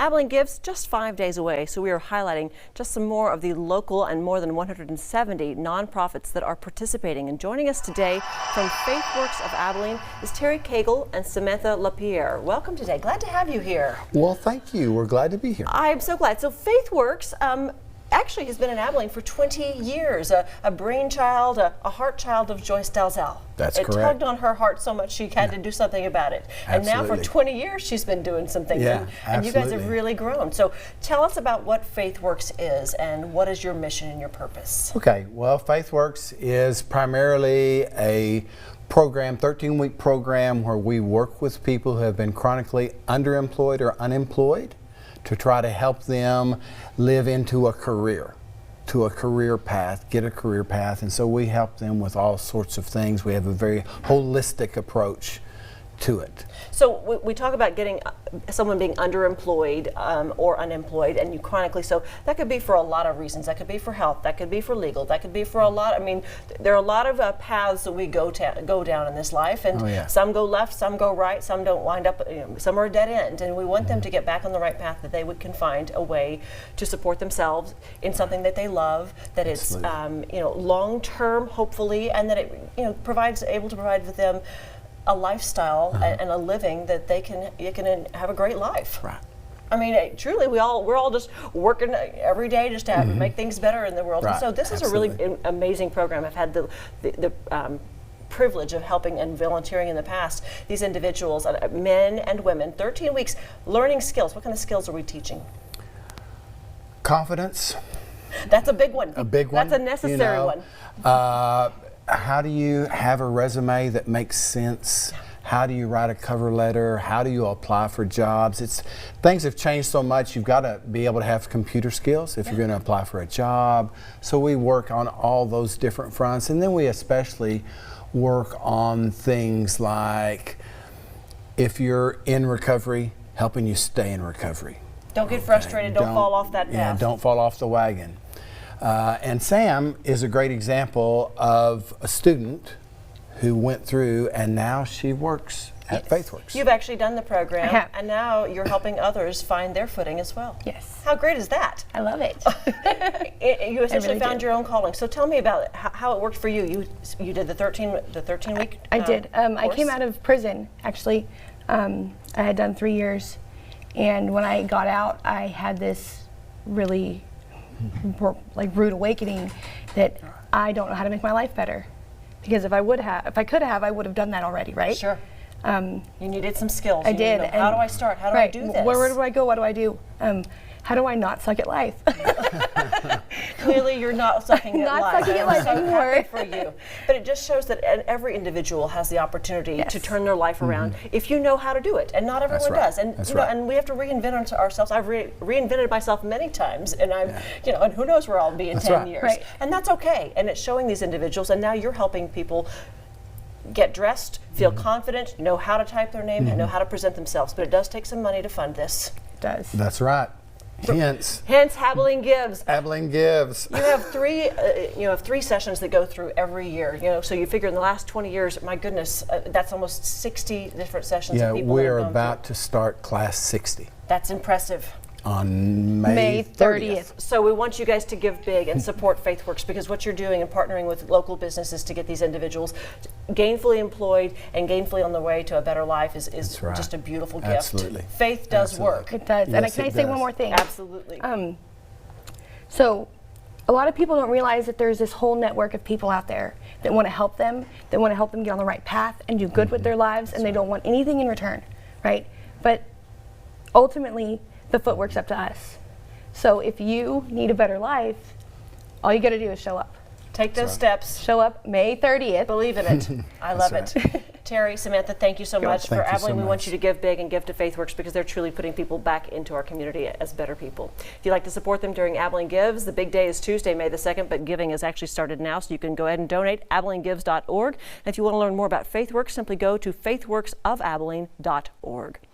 Abilene Gives just 5 days away, so we are highlighting just some more of the local and more than 170 nonprofits that are participating. And joining us today from FaithWorks of Abilene is Terry Cagle and Samantha LaPierre. Welcome today. Glad to have you here. Well, thank you. We're glad to be here. I'm so glad. So FaithWorks actually has been in Abilene for 20 years, a brainchild, a heart child of Joyce Dalzell. That's correct. It tugged on her heart so much she had to do something about it. And now for 20 years she's been doing something. Yeah, and you guys have really grown. So tell us about what FaithWorks is and what is your mission and your purpose. Okay, well, FaithWorks is primarily a program, 13-week program where we work with people who have been chronically underemployed or unemployed to try to help them live into a career path, get a career path. And so we help them with all sorts of things. We have a very holistic approach to it. So we talk about getting someone being underemployed or unemployed, and you chronically, so that could be for a lot of reasons. That could be for health, that could be for legal, that could be for a lot. I mean, there are a lot of paths that we go down in this life, and some go left, some go right, some don't wind up, some are a dead end, and we want them to get back on the right path, that they can find a way to support themselves in something that they love, that it's long term, hopefully, and that it able to provide with them a lifestyle and a living that they can have a great life. Right. I mean, truly, we're all just working every day just to make things better in the world. Right. And so this is a really amazing program. I've had the privilege of helping and volunteering in the past these individuals, men and women, 13 weeks learning skills. What kind of skills are we teaching? Confidence. That's a big one. A big one. That's a necessary one. How do you have a resume that makes sense? How do you write a cover letter? How do you apply for jobs? Things have changed so much. You've got to be able to have computer skills if you're going to apply for a job. So we work on all those different fronts, and then we especially work on things like if you're in recovery, helping you stay in recovery. Don't get frustrated. Don't fall off that path. Yeah, don't fall off the wagon. And Sam is a great example of a student who went through, and now she works at FaithWorks. You've actually done the program, and now you're helping others find their footing as well. Yes. How great is that? I love it. You essentially found your own calling. So tell me about how it worked for you. You did the 13 week. I did. I came out of prison actually. I had done 3 years, and when I got out, I had this really rude awakening that I don't know how to make my life better, because if I could have, I would have done that already, right? Sure. You needed some skills. I did. How do I start? How do I do this? Where do I go? What do I do? How do I not suck at life? Clearly, you're not sucking at life. Not sucking at life anymore. Happy for you. But it just shows that every individual has the opportunity to turn their life around if you know how to do it, and not everyone does. And and we have to reinvent ourselves. I've reinvented myself many times, and and who knows where I'll be in 10 years. Right. And that's okay. And it's showing these individuals, and now you're helping people get dressed, feel confident, know how to type their name, and know how to present themselves. But it does take some money to fund this. It does. That's right. Hence Abilene Gives. Abilene Gives. You have three sessions that go through every year. So you figure in the last 20 years, my goodness, that's almost 60 different sessions. Yeah, of people we're about to start class 60. That's impressive. On May 30th. So we want you guys to give big and support FaithWorks, because what you're doing and partnering with local businesses to get these individuals gainfully employed and gainfully on the way to a better life is just a beautiful gift. Absolutely. Faith does work. It does. Yes, and can I say one more thing? Absolutely. So a lot of people don't realize that there's this whole network of people out there that want to help them, get on the right path and do good with their lives, and they don't want anything in return, right? But ultimately, the footwork's up to us. So if you need a better life, all you got to do is show up. Take those steps. Show up May 30th. Believe in it. I love it. Terry, Samantha, thank you so much. For Abilene, we want you to give big and give to FaithWorks, because they're truly putting people back into our community as better people. If you'd like to support them during Abilene Gives, the big day is Tuesday, May the 2nd, but giving has actually started now, so you can go ahead and donate, AbileneGives.org. And if you want to learn more about FaithWorks, simply go to FaithWorksOfAbilene.org.